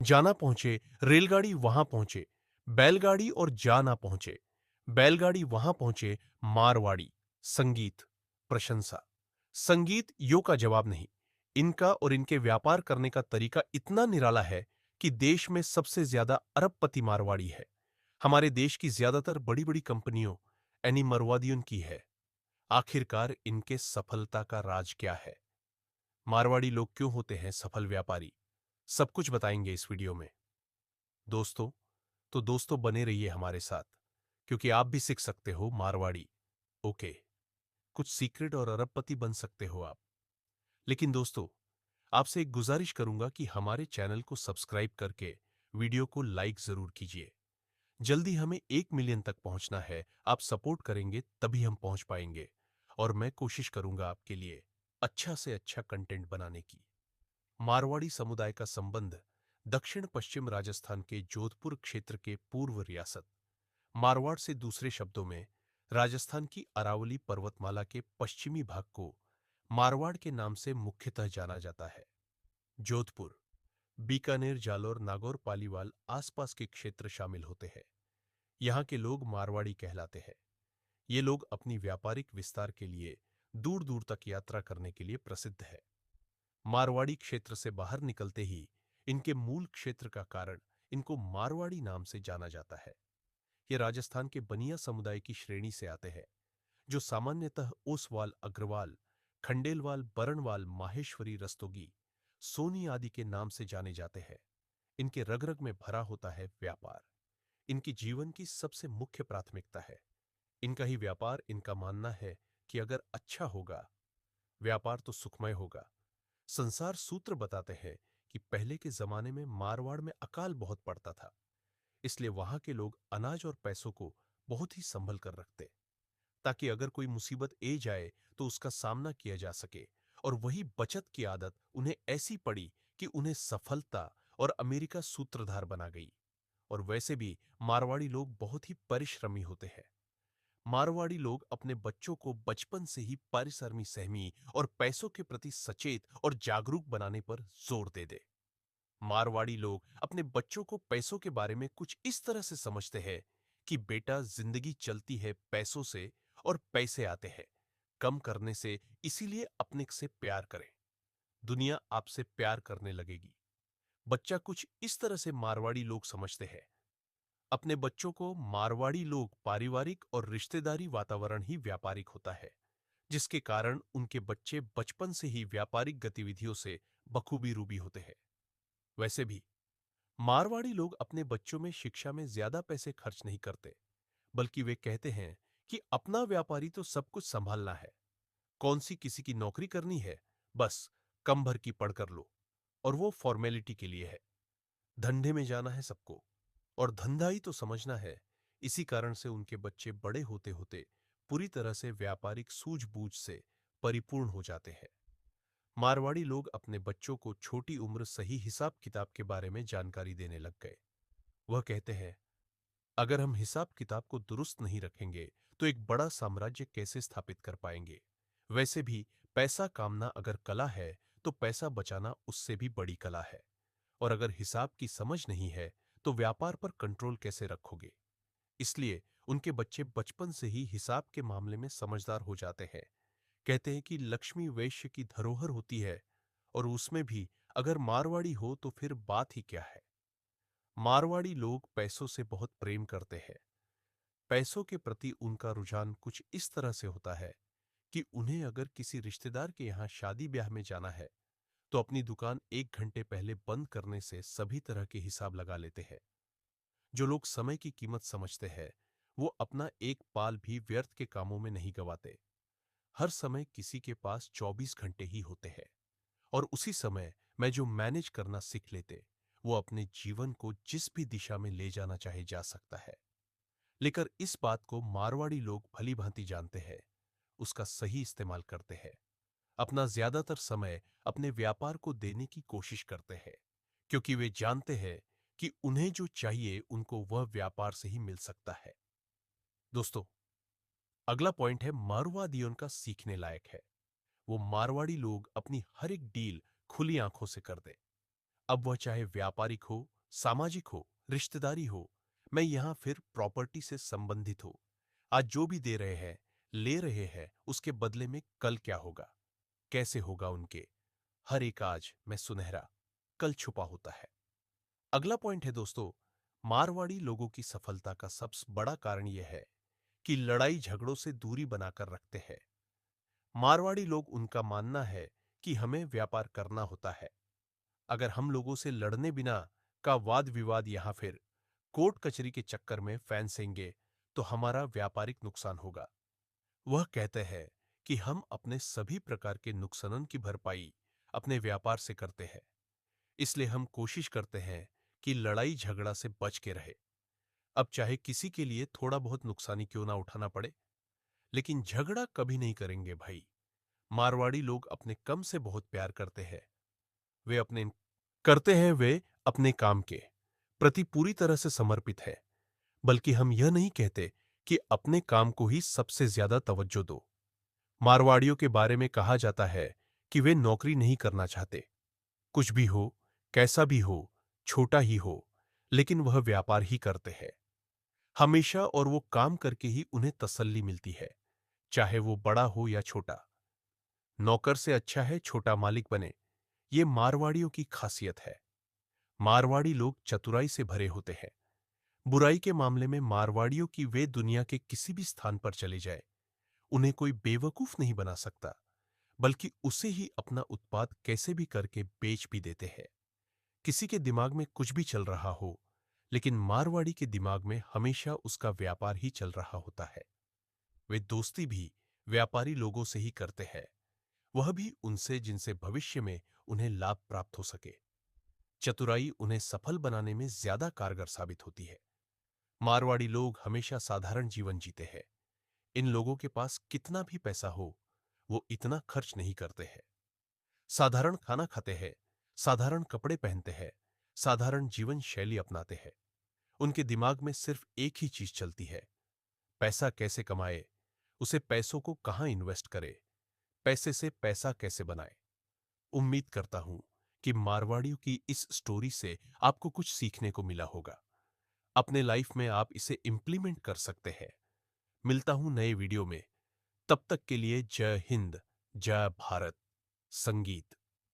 जाना पहुंचे, रेलगाड़ी वहां पहुंचे, बैलगाड़ी और जा ना पहुंचे, बैलगाड़ी वहां पहुंचे, मारवाड़ी। संगीत, प्रशंसा। संगीत यो का जवाब नहीं। इनका और इनके व्यापार करने का तरीका इतना निराला है कि देश में सबसे ज्यादा अरबपति मारवाड़ी है। हमारे देश की ज्यादातर बड़ी बड़ी कंपनियों एनी मरवादियों की है। आखिरकार इनके सफलता का राज क्या है? मारवाड़ी लोग क्यों होते हैं सफल व्यापारी? सब कुछ बताएंगे इस वीडियो में। दोस्तों, तो दोस्तों बने रहिए हमारे साथ, क्योंकि आप भी सीख सकते हो मारवाड़ी। ओके, कुछ सीक्रेट और अरबपति बन सकते हो आप। लेकिन दोस्तों, आपसे एक गुजारिश करूंगा कि हमारे चैनल को सब्सक्राइब करके वीडियो को लाइक जरूर कीजिए। जल्दी हमें 1 मिलियन तक पहुंचना है। आप सपोर्ट करेंगे तभी हम पहुंच पाएंगे, और मैं कोशिश करूंगा आपके लिए अच्छा से अच्छा कंटेंट बनाने की। मारवाड़ी समुदाय का संबंध दक्षिण पश्चिम राजस्थान के जोधपुर क्षेत्र के पूर्व रियासत मारवाड़ से, दूसरे शब्दों में राजस्थान की अरावली पर्वतमाला के पश्चिमी भाग को मारवाड़ के नाम से मुख्यतः जाना जाता है। जोधपुर, बीकानेर, जालोर, नागौर, पालीवाल आसपास के क्षेत्र शामिल होते हैं। यहाँ के लोग मारवाड़ी कहलाते हैं। ये लोग अपनी व्यापारिक विस्तार के लिए दूर दूर तक यात्रा करने के लिए प्रसिद्ध है। मारवाड़ी क्षेत्र से बाहर निकलते ही इनके मूल क्षेत्र का कारण इनको मारवाड़ी नाम से जाना जाता है। ये राजस्थान के बनिया समुदाय की श्रेणी से आते हैं, जो सामान्यतः ओसवाल, अग्रवाल, खंडेलवाल, बरणवाल, माहेश्वरी, रस्तोगी, सोनी आदि के नाम से जाने जाते हैं। इनके रग रग में भरा होता है व्यापार। इनकी जीवन की सबसे मुख्य प्राथमिकता है। इनका ही व्यापार। इनका मानना है कि अगर अच्छा होगा व्यापार तो सुखमय होगा। संसार सूत्र बताते हैं कि पहले के जमाने में मारवाड़ में अकाल बहुत पड़ता था, इसलिए वहां के लोग अनाज और पैसों को बहुत ही संभल कर रखते, ताकि अगर कोई मुसीबत ए जाए तो उसका सामना किया जा सके। और वही बचत की आदत उन्हें ऐसी पड़ी कि उन्हें सफलता और अमेरिका सूत्रधार बना गई। और वैसे भी मारवाड़ी लोग बहुत ही परिश्रमी होते हैं। मारवाड़ी लोग अपने बच्चों को बचपन से ही परिश्रमी, सहमी और पैसों के प्रति सचेत और जागरूक बनाने पर जोर दे दे। मारवाड़ी लोग अपने बच्चों को पैसों के बारे में कुछ इस तरह से समझते हैं कि बेटा, जिंदगी चलती है पैसों से और पैसे आते हैं कम करने से, इसीलिए अपने से प्यार करें, दुनिया आपसे प्यार करने लगेगी। बच्चा कुछ इस तरह से मारवाड़ी लोग समझते हैं। अपने बच्चों को मारवाड़ी लोग पारिवारिक और रिश्तेदारी वातावरण ही व्यापारिक होता है, जिसके कारण उनके बच्चे बचपन से ही व्यापारिक गतिविधियों से बखूबी रूबी होते हैं। वैसे भी मारवाड़ी लोग अपने बच्चों में शिक्षा में ज्यादा पैसे खर्च नहीं करते, बल्कि वे कहते हैं कि अपना व्यापारी तो सब कुछ संभालना है। कौन सी किसी की नौकरी करनी है, बस कम भर की पढ़ कर लो, और वो फॉर्मेलिटी के लिए है। धंधे में जाना है सबको, और धंधा ही तो समझना है। इसी कारण से उनके बच्चे बड़े होते होते पूरी तरह से व्यापारिक सूझबूझ से परिपूर्ण हो जाते हैं। मारवाड़ी लोग अपने बच्चों को छोटी उम्र सही हिसाब किताब के बारे में जानकारी देने लग गए। वह कहते हैं, अगर हम हिसाब किताब को दुरुस्त नहीं रखेंगे तो एक बड़ा साम्राज्य कैसे स्थापित कर पाएंगे। वैसे भी पैसा कामना अगर कला है तो पैसा बचाना उससे भी बड़ी कला है। और अगर हिसाब की समझ नहीं है तो व्यापार पर कंट्रोल कैसे रखोगे। इसलिए उनके बच्चे बचपन से ही हिसाब के मामले में समझदार हो जाते हैं। कहते हैं कि लक्ष्मी वैश्य की धरोहर होती है, और उसमें भी अगर मारवाड़ी हो तो फिर बात ही क्या है। मारवाड़ी लोग पैसों से बहुत प्रेम करते हैं। पैसों के प्रति उनका रुझान कुछ इस तरह से होता है कि उन्हें अगर किसी रिश्तेदार के यहाँ शादी ब्याह में जाना है तो अपनी दुकान 1 घंटे पहले बंद करने से सभी तरह के हिसाब लगा लेते हैं। जो लोग समय की कीमत समझते हैं, वो अपना एक पाल भी व्यर्थ के कामों में नहीं गवाते। हर समय किसी के पास 24 घंटे ही होते हैं, और उसी समय मैं जो मैनेज करना सीख लेते, वो अपने जीवन को जिस भी दिशा में ले जाना चाहे जा सकता है। लेकिन इस बात को मारवाड़ी लोग भली भांति जानते हैं, उसका सही इस्तेमाल करते हैं। अपना ज्यादातर समय अपने व्यापार को देने की कोशिश करते हैं, क्योंकि वे जानते हैं कि उन्हें जो चाहिए उनको वह व्यापार से ही मिल सकता है। दोस्तों, अगला पॉइंट है मारवाड़ियों का सीखने लायक है। वो मारवाड़ी लोग अपनी हर एक डील खुली आंखों से कर दे। अब वह चाहे व्यापारिक हो सामाजिक हो, रिश्तेदारी हो, मैं यहां फिर प्रॉपर्टी से संबंधित हो। आज जो भी दे रहे हैं, ले रहे हैं, उसके बदले में कल क्या होगा, कैसे होगा उनके। हर एक आज में सुनहरा कल छुपा होता है। अगला पॉइंट है दोस्तों, मारवाड़ी लोगों की सफलता का सबसे बड़ा कारण यह है कि लड़ाई झगड़ों से दूरी बनाकर रखते हैं। मारवाड़ी लोग, उनका मानना है कि हमें व्यापार करना होता है। अगर हम लोगों से लड़ने बिना का वाद विवाद यहां फिर कोर्ट कचहरी के चक्कर में फैंसेंगे तो हमारा व्यापारिक नुकसान होगा। वह कहते हैं कि हम अपने सभी प्रकार के नुकसानन की भरपाई अपने व्यापार से करते हैं। इसलिए हम कोशिश करते हैं कि लड़ाई झगड़ा से बच के रहे। अब चाहे किसी के लिए थोड़ा बहुत नुकसानी क्यों ना उठाना पड़े, लेकिन झगड़ा कभी नहीं करेंगे भाई। मारवाड़ी लोग अपने कम से बहुत प्यार करते हैं। वे अपने करते हैं वे अपने काम के प्रति पूरी तरह से समर्पित है। बल्कि हम यह नहीं कहते कि अपने काम को ही सबसे ज्यादा तवज्जो दो। मारवाड़ियों के बारे में कहा जाता है कि वे नौकरी नहीं करना चाहते। कुछ भी हो, कैसा भी हो, छोटा ही हो, लेकिन वह व्यापार ही करते हैं हमेशा, और वो काम करके ही उन्हें तसल्ली मिलती है, चाहे वो बड़ा हो या छोटा। नौकर से अच्छा है छोटा मालिक बने, ये मारवाड़ियों की खासियत है। मारवाड़ी लोग चतुराई से भरे होते हैं। बुराई के मामले में मारवाड़ियों की वे दुनिया के किसी भी स्थान पर चले जाए, उन्हें कोई बेवकूफ नहीं बना सकता, बल्कि उसे ही अपना उत्पाद कैसे भी करके बेच भी देते हैं। किसी के दिमाग में कुछ भी चल रहा हो, लेकिन मारवाड़ी के दिमाग में हमेशा उसका व्यापार ही चल रहा होता है। वे दोस्ती भी व्यापारी लोगों से ही करते हैं, वह भी उनसे जिनसे भविष्य में उन्हें लाभ प्राप्त हो सके। चतुराई उन्हें सफल बनाने में ज्यादा कारगर साबित होती है। मारवाड़ी लोग हमेशा साधारण जीवन जीते हैं। इन लोगों के पास कितना भी पैसा हो, वो इतना खर्च नहीं करते हैं। साधारण खाना खाते हैं, साधारण कपड़े पहनते हैं, साधारण जीवन शैली अपनाते हैं। उनके दिमाग में सिर्फ एक ही चीज चलती है, पैसा कैसे कमाए, उसे पैसों को कहां इन्वेस्ट करे, पैसे से पैसा कैसे बनाए। उम्मीद करता हूं कि मारवाड़ियों की इस स्टोरी से आपको कुछ सीखने को मिला होगा। अपने लाइफ में आप इसे इंप्लीमेंट कर सकते हैं। मिलता हूं नए वीडियो में, तब तक के लिए जय हिंद, जय भारत। संगीत।